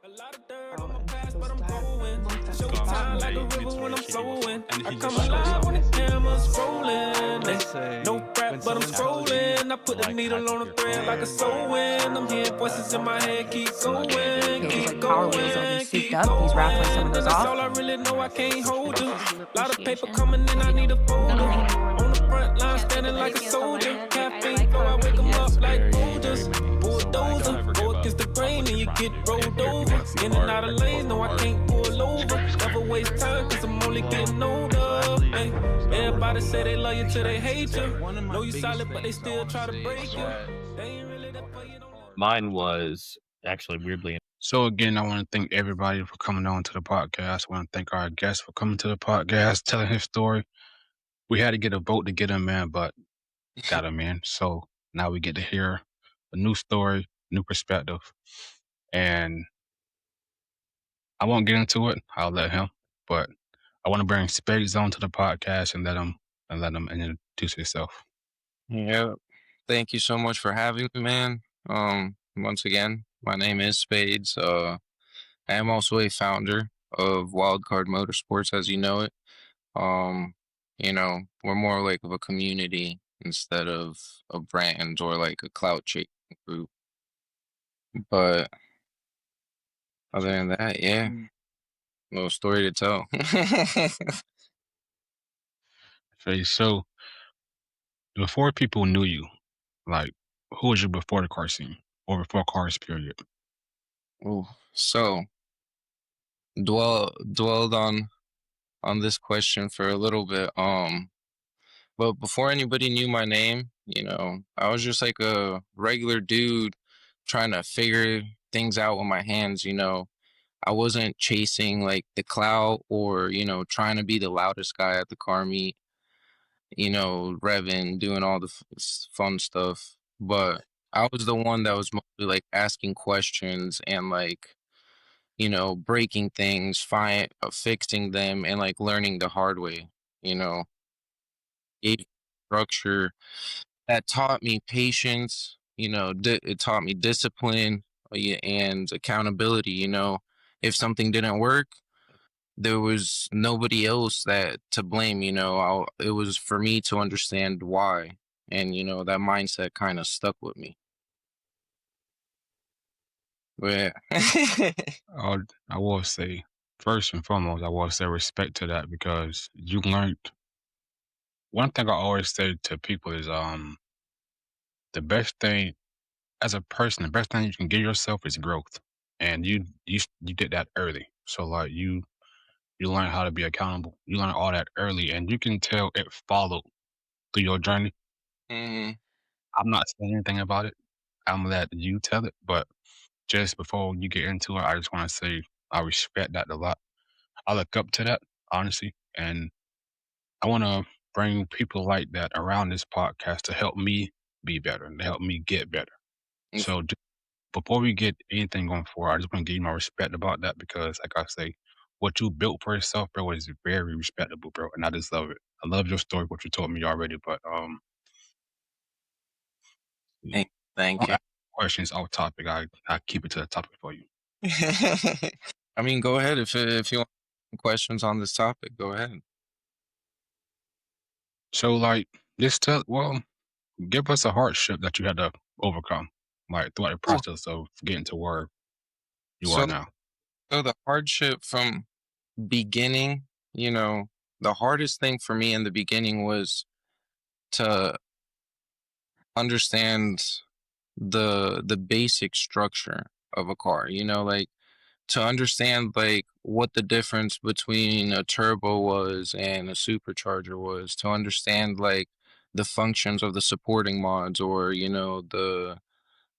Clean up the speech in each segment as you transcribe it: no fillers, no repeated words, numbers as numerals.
A lot of dirt on my past, but I'm going. Showtime like a river when I'm flowing. I come alive when the camera's rolling. No rap, but I'm scrolling. I put the needle on a thread like a sewing. I'm hearing voices in my head, keep going, keep going, keep going. That's all I really know, I can't hold you. Lot of paper coming in, I need a folder. On the front line, standing like a soldier. Caffeine flow, I wake 'em up like Folgers. Bulldozer, go against the grain and you get rolled over. In and out of lanes, no, I can't pull over. Never waste time, cause I'm only getting older. Hey, everybody say they love you till they hate you. Know you solid, but they still try to break you. They ain't really that for you. Mine was actually weirdly. So again, I want to thank everybody for coming on to the podcast. I want to thank our guest for coming to the podcast, telling his story. We had to get a vote to get him in, but got him in. So now we get to hear a new story, new perspective. And I won't get into it. I'll let him. But I want to bring Spades on to the podcast and let him introduce himself. Yeah. Thank you so much for having me, man. Once again, my name is Spades. I am also a founder of Wildcard Motorsports, as you know it. We're more like of a community instead of a brand or like a clout chasing group. But other than that, yeah, little story to tell. Okay, so before people knew you, like, who was you before the car scene or before cars, period? Ooh, so dwelled on this question for a little bit. But before anybody knew my name, I was just like a regular dude trying to figure things out with my hands. I wasn't chasing like the clout or, trying to be the loudest guy at the car meet, revving, doing all the fun stuff. But I was the one that was mostly like asking questions and like, breaking things, fixing them and like learning the hard way, gave structure that taught me patience, it taught me discipline, yeah, and accountability. If something didn't work, there was nobody else that to blame. It was for me to understand why, and that mindset kind of stuck with me. But yeah. I will say, first and foremost, I will say respect to that because you learned. One thing I always say to people is, the best thing as a person, the best thing you can give yourself is growth, and you did that early. So like you learn how to be accountable. You learn all that early, and you can tell it followed through your journey. Mhm. I'm not saying anything about it. I'm gonna let you tell it, but just before you get into it, I just want to say I respect that a lot. I look up to that, honestly, and I want to bring people like that around this podcast to help me be better and to help me get better. So before we get anything going forward, I just want to give you my respect about that because, like I say, what you built for yourself, bro, is very respectable, bro, and I just love it. I love your story, what you told me already, but Thank you. questions off topic. I keep it to the topic for you. I mean, go ahead if you want questions on this topic. Go ahead. So, like, give us a hardship that you had to overcome, like throughout the process of getting to where you are now. So the hardship from beginning, the hardest thing for me in the beginning was to understand the basic structure of a car, like to understand like what the difference between a turbo was and a supercharger was, to understand like the functions of the supporting mods or, the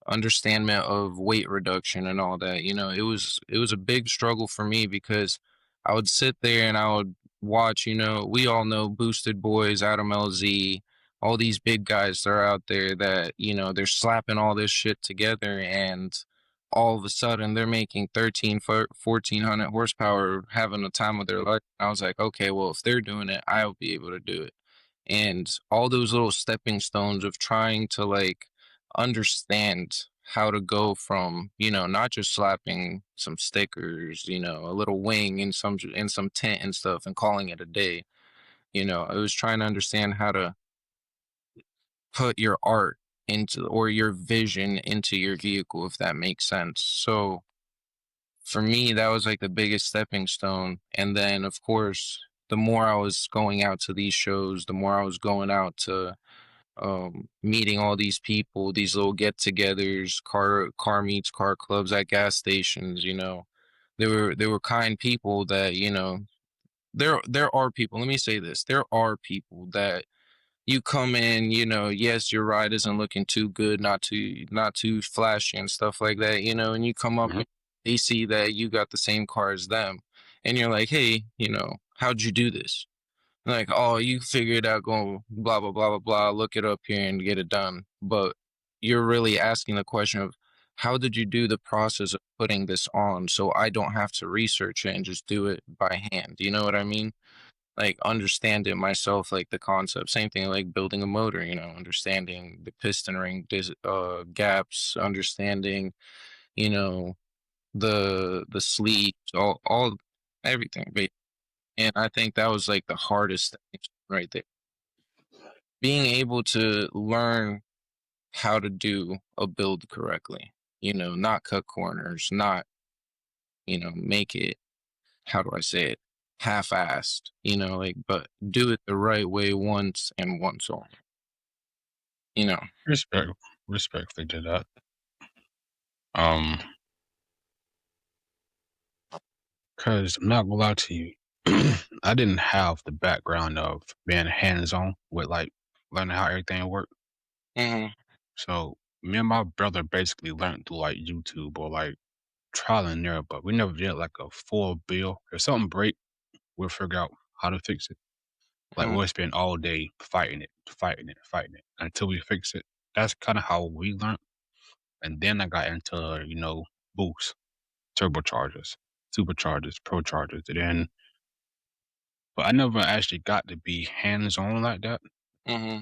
understanding of weight reduction and all that. It was a big struggle for me because I would sit there and I would watch, we all know Boosted Boys, Adam LZ, all these big guys that are out there that, they're slapping all this shit together and all of a sudden they're making 1400 horsepower, having the time of their life. I was like, okay, well, if they're doing it, I'll be able to do it. And all those little stepping stones of trying to like understand how to go from, not just slapping some stickers, a little wing in some tint and stuff and calling it a day. It was trying to understand how to put your art into or your vision into your vehicle, if that makes sense. So for me, that was like the biggest stepping stone. And then, of course, the more I was going out to these shows, the more I was going out to meeting all these people, these little get-togethers, car meets, car clubs at gas stations. They were kind people that there are people. Let me say this: there are people that you come in, yes, your ride isn't looking too good, not too flashy and stuff like that, and you come up Mhm. and they see that you got the same car as them, and you're like, hey, how'd you do this? Like, oh, you figure it out, going blah blah blah blah blah, look it up here and get it done. But you're really asking the question of how did you do the process of putting this on so I don't have to research it and just do it by hand? You know what I mean? Like understand it myself, like the concept. Same thing like building a motor, understanding the piston ring gaps, understanding, you know, the sleeves, all everything. And I think that was like the hardest thing right there. Being able to learn how to do a build correctly, not cut corners, not, make it, how do I say it, half-assed, like, but do it the right way once and once only, you know. Respect, respectfully to that. Um, because I'm not gonna lie to you, I didn't have the background of being hands-on with like learning how everything worked. Hmm. So me and my brother basically learned through like YouTube or like trial and error, but we never did like a full build. If something break, we'll figure out how to fix it. Like Hmm. we'll spend all day fighting it until we fix it. That's kind of how we learned. And then I got into, boosts, turbochargers, superchargers, prochargers. And then, but I never actually got to be hands on like that. Hmm.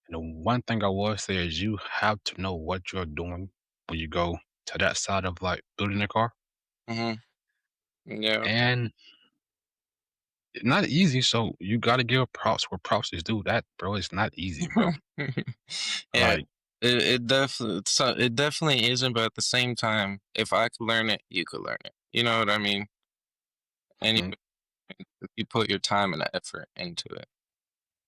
And the one thing I will say is you have to know what you're doing when you go to that side of like building a car. Hmm. Yeah. And it's not easy. So you got to give props where props is due. That, bro, it's not easy, bro. Yeah. Like, It definitely isn't, but at the same time, if I could learn it, you could learn it. You know what I mean? And mhm, you put your time and effort into it.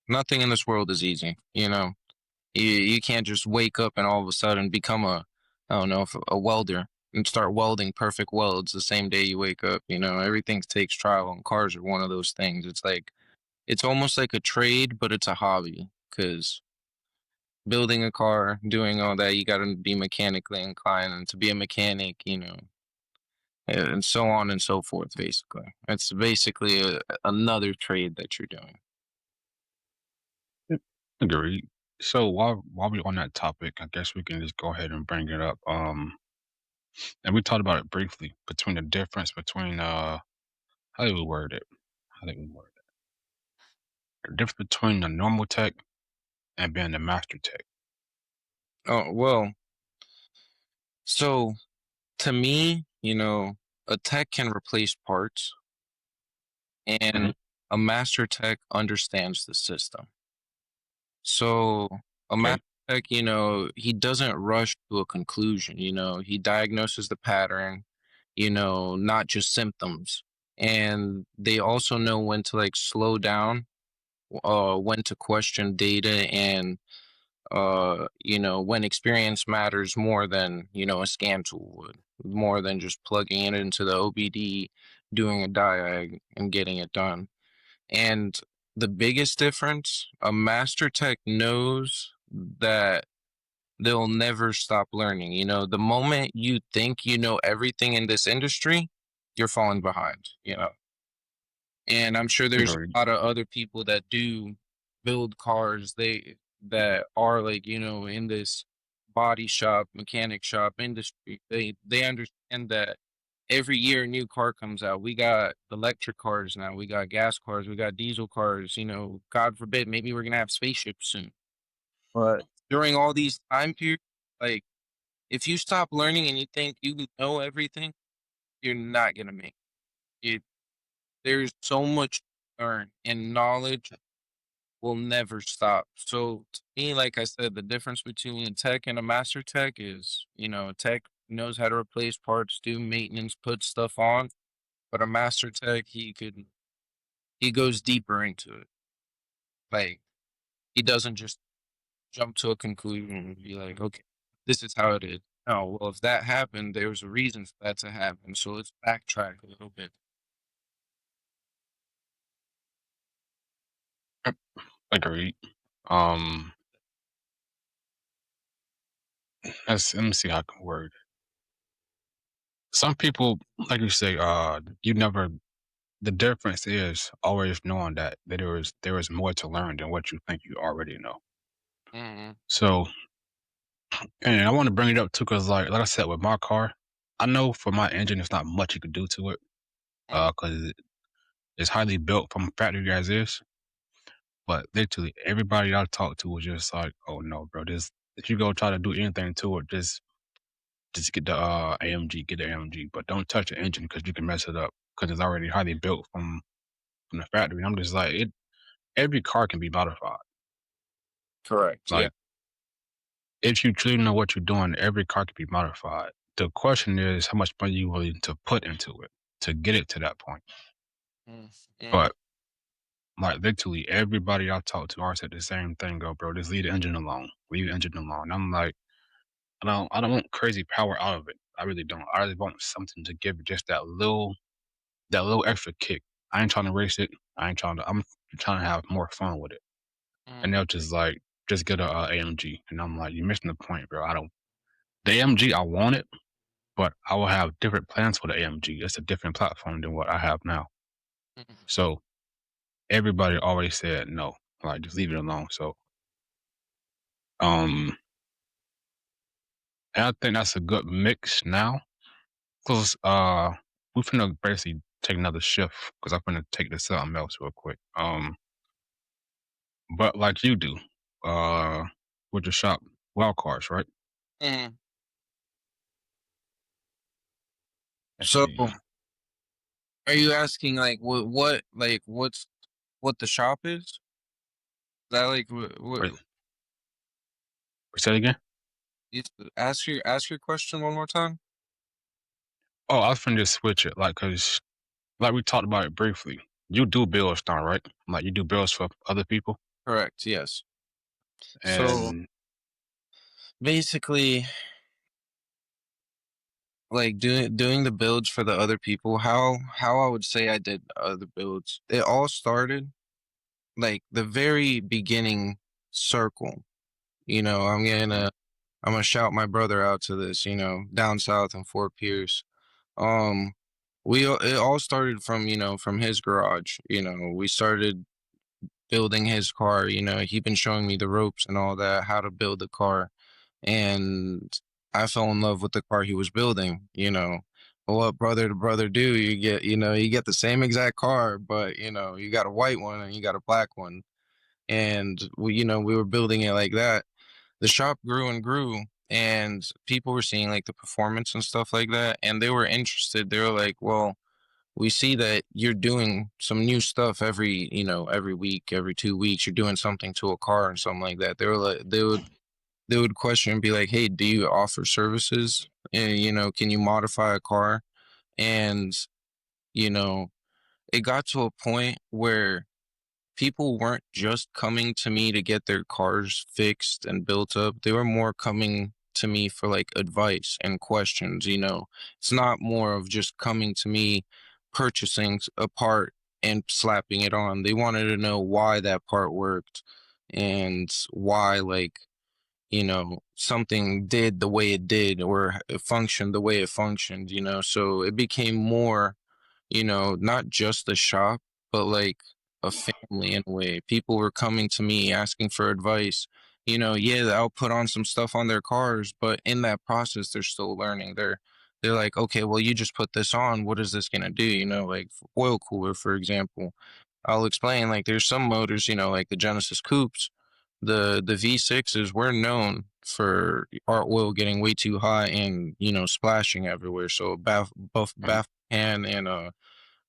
Nothing in this world is easy, You can't just wake up and all of a sudden become I don't know, a welder and start welding perfect welds the same day you wake up. Everything takes trial, and cars are one of those things. It's like it's almost like a trade, but it's a hobby because building a car, doing all that, you got to be mechanically inclined, and to be a mechanic, and so on and so forth. Basically, it's basically another trade that you're doing. agreed. So while we're on that topic, I guess we can just go ahead and bring it up. And we talked about it briefly between the difference between how do we word it? How do we word it? The difference between the normal tech and being the master tech. Oh well, so to me, a tech can replace parts, Hmm. and a master tech understands the system. So a Okay. master tech, he doesn't rush to a conclusion. He diagnoses the pattern, not just symptoms. And they also know when to like slow down, when to question data, and when experience matters more than, a scan tool would, more than just plugging it into the OBD, doing a diag and getting it done. And the biggest difference, a master tech knows that they'll never stop learning. The moment you think you know everything in this industry, you're falling behind. And I'm sure there's Agreed. a lot of other people that do build cars, that are like, in this body shop, mechanic shop industry. They understand that every year a new car comes out. We got electric cars now, we got gas cars, we got diesel cars, God forbid, maybe we're gonna have spaceships soon. But during all these time periods, like If you stop learning and you think you know everything, you're not gonna make it. There's so much to learn, and knowledge will never stop. So to me, like I said, the difference between a tech and a master tech is, a tech knows how to replace parts, do maintenance, put stuff on, but a master tech, he goes deeper into it. Like he doesn't just jump to a conclusion and be like, okay, this is how it is. No, well, if that happened, there was a reason for that to happen. So let's backtrack a little bit. Agreed. Um, let me see how I can word. Some people, like you say, you never. The difference is always knowing that there is more to learn than what you think you already know. Mm-hmm. So, and I want to bring it up too, because like I said, with my car, I know for my engine, there's not much you could do to it, because it's highly built from factory as is. But literally, everybody I talked to was just like, "Oh no, bro, this if you go try to do anything to it, just get the get the AMG, but don't touch the engine because you can mess it up because it's already highly built from the factory." And I'm just like, every car can be modified. Correct. Yeah. Like, if you truly know what you're doing, every car can be modified. The question is how much money you willing to put into it to get it to that point. Mm-hmm. But like literally everybody I talked to always said the same thing, go, bro, just leave the engine alone. Leave the engine alone. And I'm like, I don't want crazy power out of it. I really don't. I really want something to give it just that little extra kick. I ain't trying to race it. I'm trying to have more fun with it. And they're just like, just get a AMG. And I'm like, you're missing the point, bro. The AMG, I want it, but I will have different plans for the AMG. It's a different platform than what I have now. Mm-hmm. So everybody always said no, like just leave it alone. So, um, and I think that's a good mix now, cause we finna basically take another shift, cause I'm finna take this something else real quick. But like you do, uh, with your shop, wild cards, right? Mm-hmm. Let's So see. are you asking like what the shop is? Is that like what Wait, say it again. ask your question one more time? Oh, I was finna just switch it, like, cause like we talked about it briefly. You do bills now, right? Like you do bills for other people, Correct, yes. So and basically like doing the builds for the other people, how I would say I did other builds. It all started like the very beginning circle. I'm gonna shout my brother out to this, down south in Fort Pierce. Um, it all started from his garage. We started building his car. He been showing me the ropes and all that, how to build the car, and I fell in love with the car he was building. What brother to brother do? You get the same exact car, but you got a white one and you got a black one, and we were building it like that. The shop grew and grew, and people were seeing like the performance and stuff like that, and they were interested. They were like, well, we see that you're doing some new stuff every week, every 2 weeks, you're doing something to a car and something like that. They were like, they would question and be like, hey, do you offer services? And, can you modify a car? And, you know, it got to a point where people weren't just coming to me to get their cars fixed and built up. They were more coming to me for like advice and questions. It's not more of just coming to me, purchasing a part and slapping it on. They wanted to know why that part worked and why, like, something did the way it did or it functioned the way it functioned. So it became more, not just a shop, but like a family in a way. People were coming to me asking for advice. Yeah, I'll put on some stuff on their cars, but in that process, they're still learning. They're like, okay, well, you just put this on. What is this gonna do? Like oil cooler, for example. I'll explain. Like, there's some motors, like the Genesis coupes, the V6s were known for our oil getting way too hot and splashing everywhere. So both Mm. bath pan and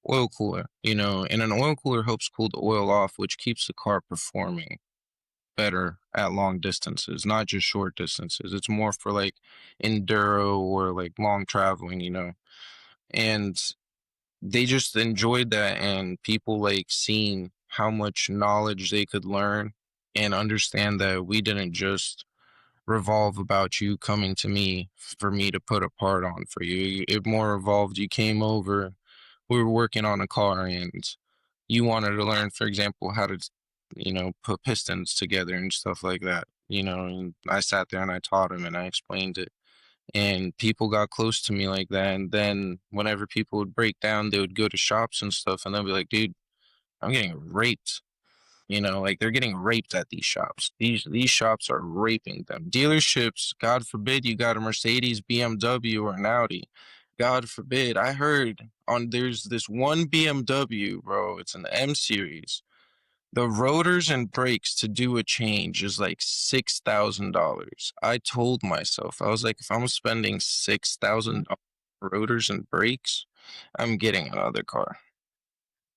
oil cooler, and an oil cooler helps cool the oil off, which keeps the car performing better at long distances, not just short distances. It's more for like enduro or like long traveling. And they just enjoyed that, and people like seeing how much knowledge they could learn and understand that we didn't just revolve about you coming to me for me to put a part on for you. It more evolved. You came over, we were working on a car, and you wanted to learn, for example, how to, put pistons together and stuff like that. And I sat there and I taught him and I explained it. And people got close to me like that. And then whenever people would break down, they would go to shops and stuff and they'll be like, dude, I'm getting raped. Like they're getting raped at these shops. These shops are raping them. Dealerships, God forbid you got a Mercedes, BMW, or an Audi. God forbid. I heard there's this one BMW, bro. It's an M series. The rotors and brakes to do a change is like $6,000. I told myself, I was like, if I'm spending $6,000 rotors and brakes, I'm getting another car.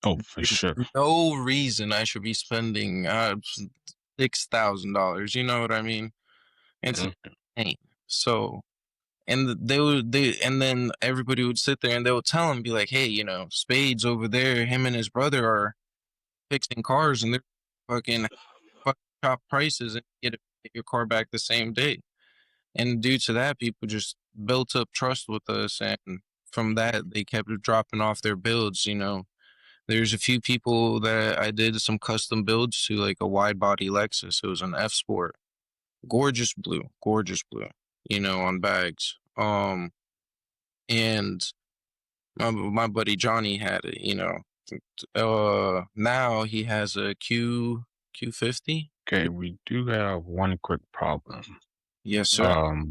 Oh, for sure. No reason I should be spending $6,000. You know what I mean? It's insane. So, and and then everybody would sit there and they would tell him, be like, hey, Spades over there, him and his brother are fixing cars and they're fucking top prices and get your car back the same day. And due to that, people just built up trust with us, and from that, they kept dropping off their builds. There's a few people that I did some custom builds to, like a wide body Lexus. It was an F Sport, gorgeous blue, on bags. And my buddy Johnny had it. Now he has a Q50. Okay, we do have one quick problem. Yes, sir.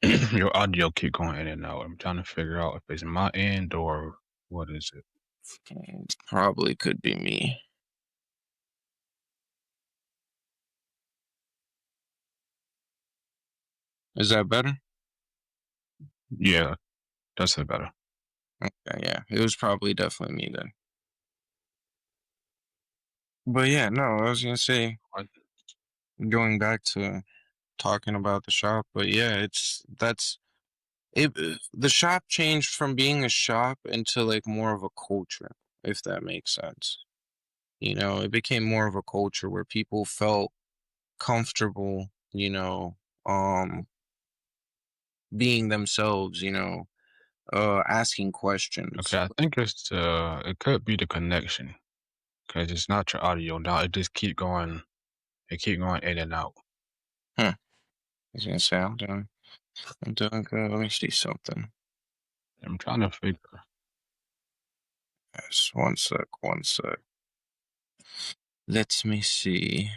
Your audio keep going in and out. I'm trying to figure out if it's my end or what is it. It probably could be me. Is that better? Yeah, that's it better. Okay, yeah. It was probably definitely me then. But yeah, no, I was gonna say, going back to talking about the shop, but yeah, the shop changed from being a shop into like more of a culture, if that makes sense. It became more of a culture where people felt comfortable, being themselves, asking questions. Okay, I think it could be the connection because it's not your audio now. It just keep going. It keep going in and out. I was gonna say I'm doing good. Let me see something. I'm trying to figure. Yes, one sec. Let me see.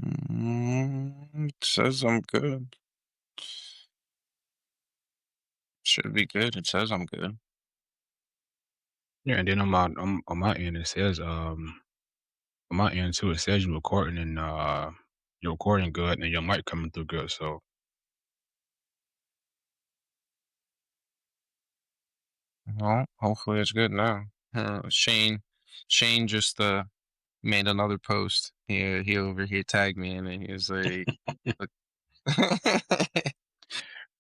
It says I'm good. Should be good. It says I'm good. Yeah, and then on my end it says on my end too it says you're recording and you're recording good and your mic coming through good. So Well, hopefully it's good now. Shane just made another post. He over here tagged me and he was like, look.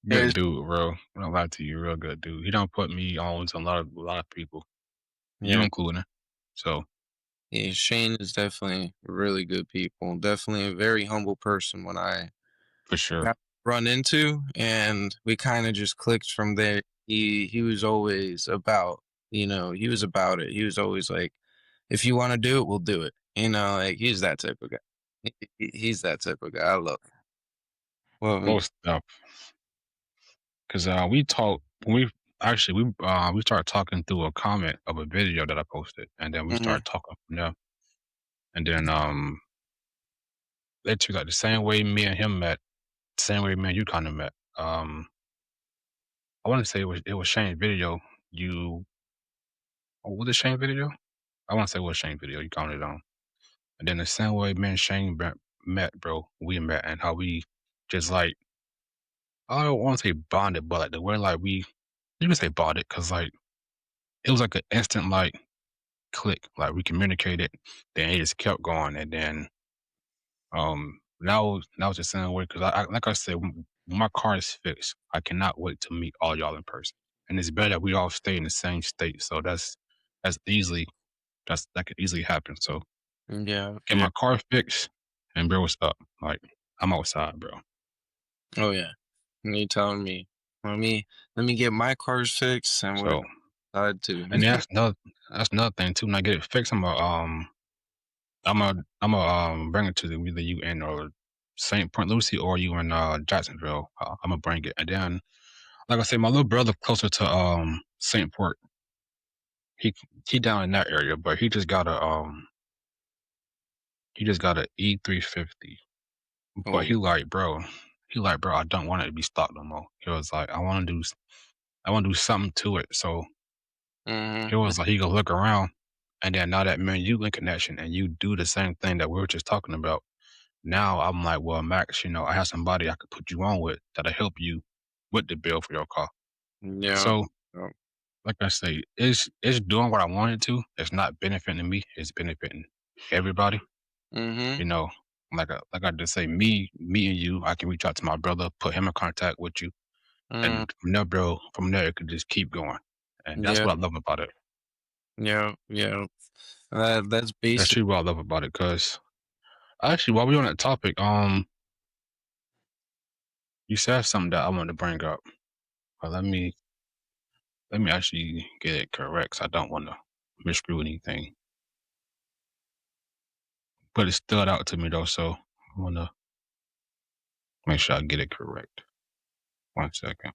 good dude, bro. I'm not lie to you, real good dude. He don't put me on to a lot of people. You Yeah. including. So Yeah, Shane is definitely really good people. Definitely a very humble person when I for sure. run into, and we kind of just clicked from there. He was always about, he was about it. He was always like, if you want to do it, we'll do it. Like he's that type of guy. He's that type of guy. I love him. Well, Most stuff. Cause we talked we started talking through a comment of a video that I posted and then we started talking from there. And then literally like the same way me and him met, same way me and you kind of met. I want to say it was Shane's video you was it Shane video? I want to say what Shane video you commented on. And then the same way me and Shane met, bro, we met and how we just like, I don't want to say bonded, but like the way like you can say bonded because like it was like an instant like click, like we communicated, then it just kept going. And then now it's the same way because I like I said, when my car is fixed, I cannot wait to meet all y'all in person. And it's better that we all stay in the same state. So that could easily happen. So Yeah, get yeah. my car fixed and bro, what's up? Like I'm outside, bro. Oh yeah. You telling me? Let me get my cars fixed and we're So outside too. and that's another thing too. When I get it fixed, bring it to either you in or St. Point Lucie or you in Jacksonville. I'm gonna bring it. And then like I said, my little brother closer to St. Port. He down in that area, but he just got a E350. But Oh. he like, bro, I don't want it to be stocked no more. He was like, I want to do something to it. So he Mm-hmm. was like, he go look around, and then now that me and you in connection, and you do the same thing that we were just talking about. Now I'm like, well, Max, I have somebody I could put you on with that'll help you with the bill for your car. Yeah. So, Oh. like I say, it's doing what I wanted to. It's not benefiting me. It's benefiting everybody. Mm-hmm. You know, like I just say, me and you, I can reach out to my brother, put him in contact with you, Mm, and from there, bro, from there it could just keep going, and that's yeah. what I love about it. Yeah. Yeah. That's That's basic. true what I love about it. Cause actually, while we're on that topic, you said something that I wanted to bring up. But let me actually get it correct. 'Cause I don't want to miscrew anything, but it stood out to me though, so I want to make sure I get it correct. 1 second.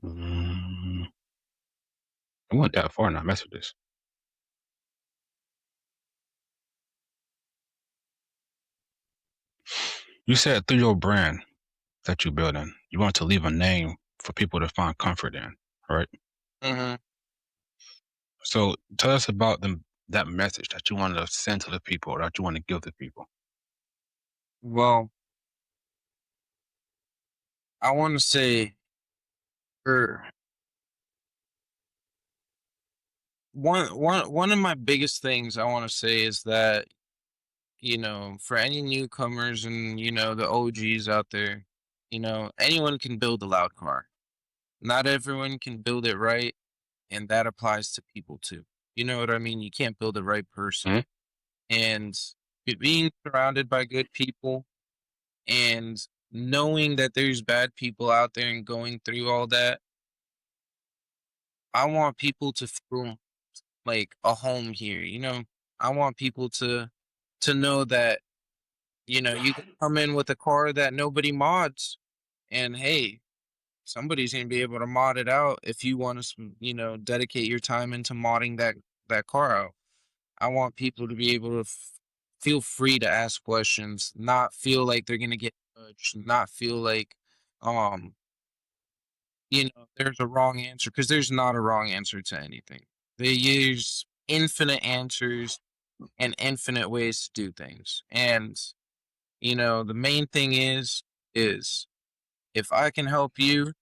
Mm, I went that far in our messages. You said through your brand that you're building, you want to leave a name for people to find comfort in, right? Mm-hmm. So tell us about that message that you want to send to the people, or that you want to give to people. Well, I want to say for one of my biggest things I want to say is that, for any newcomers and, the OGs out there, anyone can build a loud car. Not everyone can build it right, and that applies to people too. You know what I mean? You can't build the right person. Mhm. And being surrounded by good people and knowing that there's bad people out there and going through all that, I want people to feel like a home here, I want people to know that, you can come in with a car that nobody mods, and hey, somebody's gonna be able to mod it out if you want to, dedicate your time into modding that car out. I want people to be able to feel free to ask questions, not feel like they're gonna get judged, not feel like, um, there's a wrong answer, because there's not a wrong answer to anything. They use infinite answers and infinite ways to do things. And, the main thing is if I can help you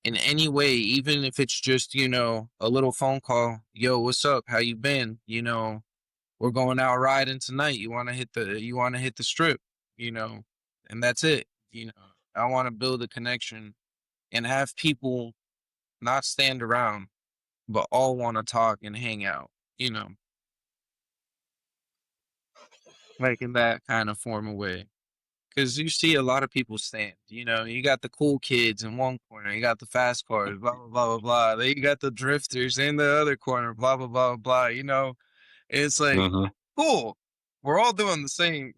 in any way, even if it's just, a little phone call, yo, what's up? How you been? We're going out riding tonight. You wanna hit the strip, and that's it. I want to build a connection and have people not stand around, but all want to talk and hang out, you know, like in that kind of formal way. Because you see a lot of people stand, you got the cool kids in one corner, you got the fast cars, blah, blah, blah, blah, blah. Then you got the drifters in the other corner, blah, blah, blah, blah. It's like, Mhm. cool. We're all doing the same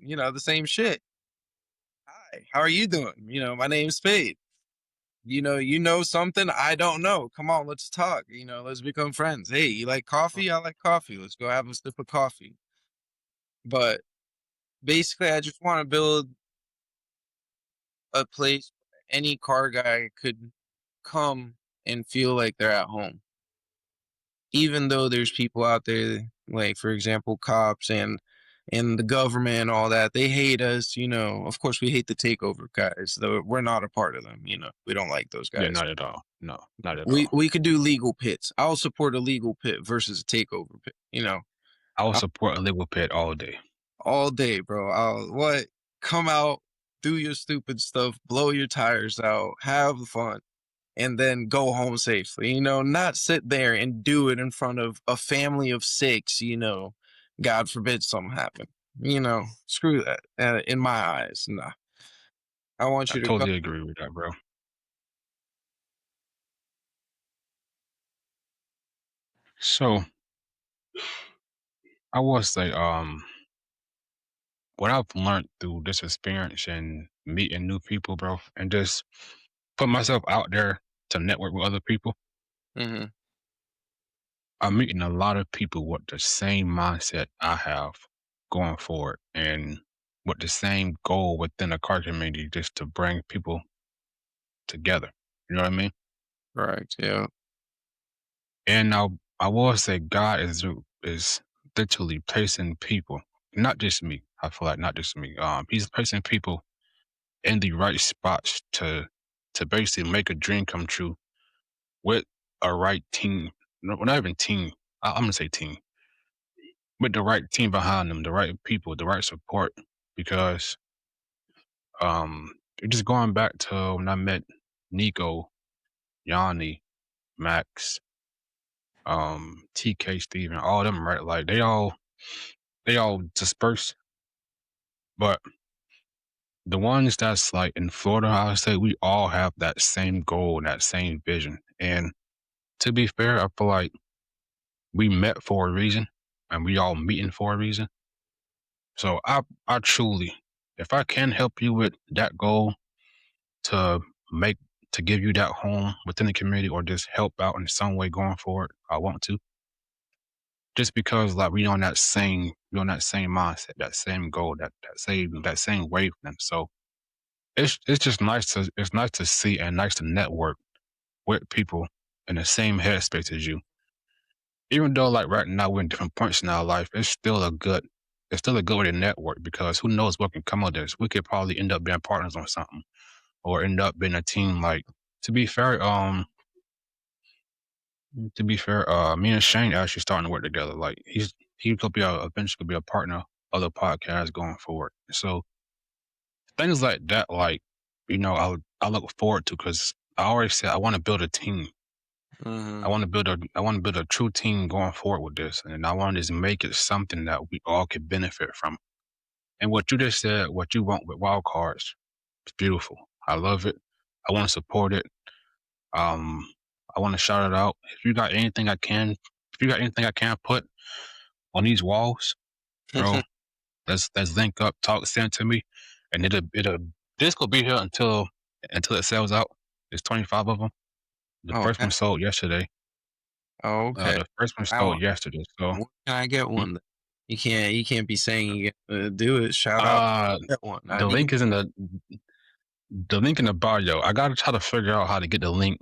shit. Hi, how are you doing? My name's Spade. Something I don't know. Come on, let's talk. Let's become friends. Hey, you like coffee? I like coffee. Let's go have a sip of coffee. But basically, I just want to build a place where any car guy could come and feel like they're at home. Even though there's people out there, like for example, cops and the government and all that, they hate us. Of course, we hate the takeover guys, though we're not a part of them. We don't like those Yeah, guys. not at all. No, not at We all. we could do legal pits. I'll support a legal pit versus a takeover pit. I will I'll- support a legal pit all day. all day, bro. What? Come out, do your stupid stuff, blow your tires out, have fun, and then go home safely. Not sit there and do it in front of a family of 6. God forbid something happen. Screw that. In my eyes, nah. I want I you to come. totally agree with that, bro. So I will say, what I've learned through this experience and meeting new people, bro, and just put myself out there to network with other people, Hmm. I'm meeting a lot of people with the same mindset I have going forward and with the same goal within the car community, just to bring people together. You know what I mean? Right. Yeah. And I will say God is literally placing people, not just me. I feel like not just me. He's placing people in the right spots to basically make a dream come true with a right team. No, not even team. I'm gonna say team. With the right team behind them, the right people, the right support. Because just going back to when I met Nico, Yanni, Max, TK, Steven, all of them, right? Like they all dispersed. But the ones that's like in Florida, I would say we all have that same goal, that same vision. And to be fair, I feel like we met for a reason and we all meeting for a reason. So I truly, if I can help you with that goal to make, to give you that home within the community or just help out in some way going forward, I want to. Just because like we on that same mindset, that same goal, that same wavelength. So it's just nice to see and nice to network with people in the same headspace as you. Even though like right now we're in different points in our life, it's still a good way to network because who knows what can come of this. We could probably end up being partners on something or end up being a team. Like to be fair, me and Shane actually starting to work together. Like he could be eventually be a partner of the podcast going forward. So things like that, like, I look forward to because I always said I want to build a team. Hmm. I want to build a true team going forward with this, and I want to just make it something that we all could benefit from. And what you just said, what you want with wild cards, it's beautiful. I love it. I want to support it. Um, I want to shout it out. If you got anything I can put on these walls, bro, let's link up, talk, send it to me, and it'll this will be here until it sells out. There's 25 of them. The Oh, first one sold yesterday. okay. The first one I sold want. yesterday. So, When can I get one? You can't be saying you do it. Shout out. Get one. I the need. link is in the link in the bio. I gotta try to figure out how to get the link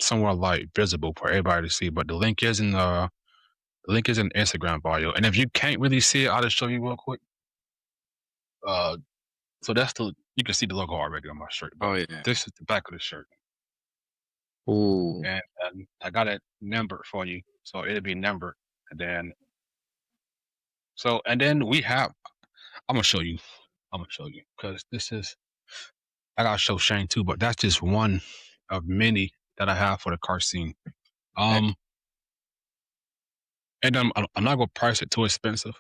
somewhere like visible for everybody to see. But the link is in Instagram bio. And if you can't really see it, I'll just show you real quick. Uh, so you can see the logo already on my shirt. But Oh yeah. this is the back of the shirt, Ooh. and I got it numbered for you, so it'll be numbered, and then we have. I'm gonna show you. Because this is. I gotta show Shane too, but that's just one of many that I have for the car scene. Um, and I'm not gonna price it too expensive.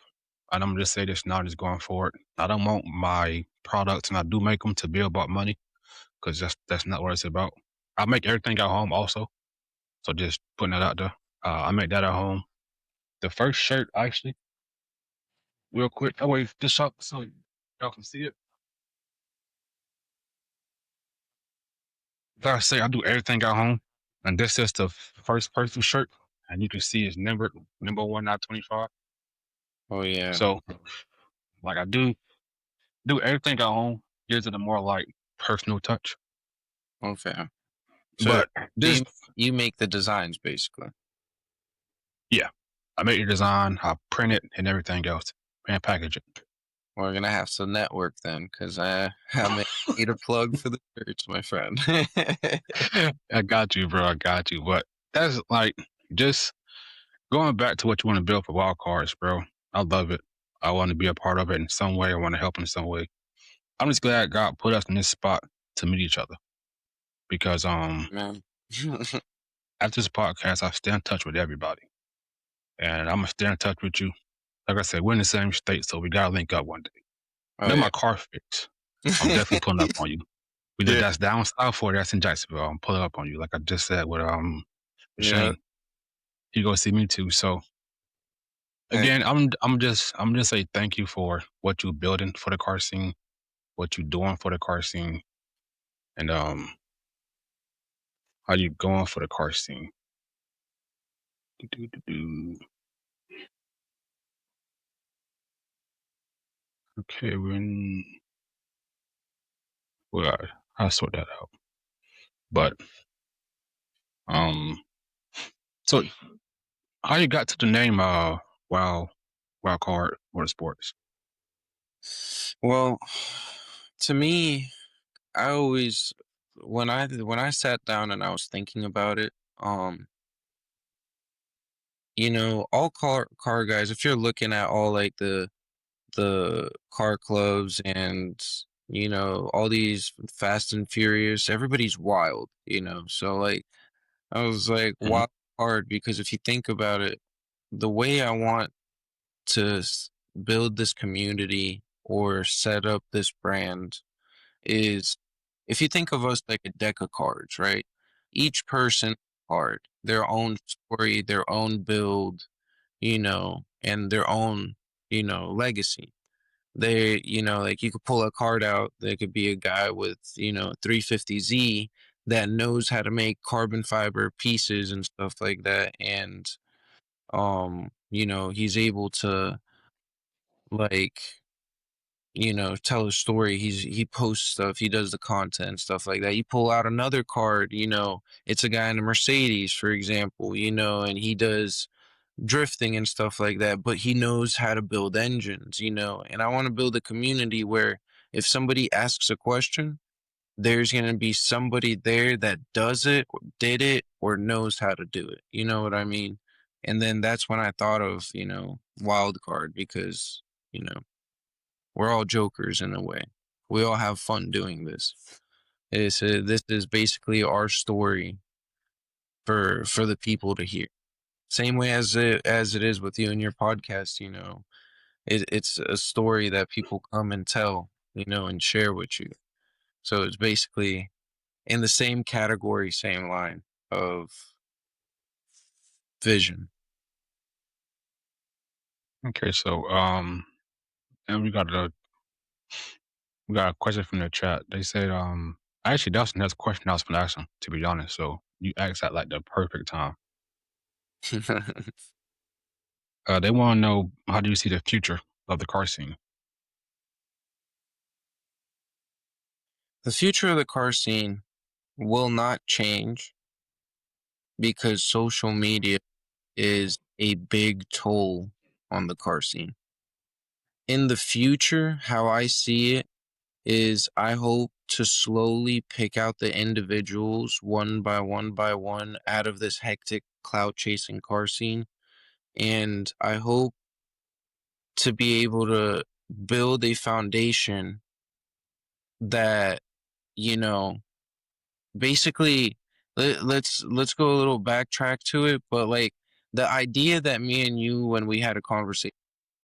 And I'm gonna just say this now, just going forward. I don't want my products, and I do make them to be about money, because that's not what it's about. I make everything at home also, so just putting that out there. I make that at home. The first shirt, actually, real quick. Oh wait, just so y'all can see it. Like I say, I do everything at home, and this is the first person shirt, and you can see it's number 1 out of 25. Oh yeah. So like I do everything at home, gives it a more like personal touch. Okay. So But this, you make the designs basically. yeah, I make the design, I print it, and everything else, and package it. We're gonna have to network then, because I need a plug for the church, my friend. I got you, bro. I got you. But that's like just going back to what you want to build for wild cards, bro. I love it. I want to be a part of it in some way. I want to help in some way. I'm just glad God put us in this spot to meet each other because Man. after this podcast, I stay in touch with everybody, and I'm gonna stay in touch with you. Like I said, we're in the same state, so we gotta link up one day. Oh Then yeah. my car fixed. I'm definitely pulling up on you. We did Yeah. that's down south or that's in Jacksonville. I'm pulling up on you, like I just said with Yeah. Shane. You go see me too. So Hey, again, I'm just say thank you for what you're building for the car scene, what you're doing for the car scene, and how you going for the car scene. Okay, I'll sort that out. But so how you got to the name Wildcard Motorsports? well, to me, I always when I sat down and I was thinking about it, all car guys, if you're looking at all like the car clubs and all these Fast and Furious, everybody's wild, so like I was like Mhm. wild card, because if you think about it, the way I want to build this community or set up this brand is, if you think of us like a deck of cards, right? Each person card, their own story, their own build, and their own, legacy. They, like you could pull a card out. There could be a guy with, 350Z that knows how to make carbon fiber pieces and stuff like that. And, he's able to like, tell a story. He posts stuff, he does the content, stuff like that. You pull out another card, it's a guy in a Mercedes, for example, and he does drifting and stuff like that, but he knows how to build engines, and I want to build a community where if somebody asks a question, there's going to be somebody there that does it, or did it, or knows how to do it. You know what I mean? And then that's when I thought of, wild card, because, we're all jokers in a way. We all have fun doing this. This is basically our story for the people to hear. Same way as it is with you and your podcast. It's a story that people come and tell, and share with you. So it's basically in the same category, same line of vision. Okay, so and we got a question from the chat. They said actually that's the next question I was gonna ask them, to be honest. So you asked at like the perfect time. They want to know, how do you see the future of the car scene? The future of the car scene will not change, because social media is a big toll on the car scene. In the future, how I see it is, I hope to slowly pick out the individuals one by one out of this hectic cloud chasing car scene. And I hope to be able to build a foundation that, basically, let's go a little backtrack to it, but like the idea that me and you, when we had a conversation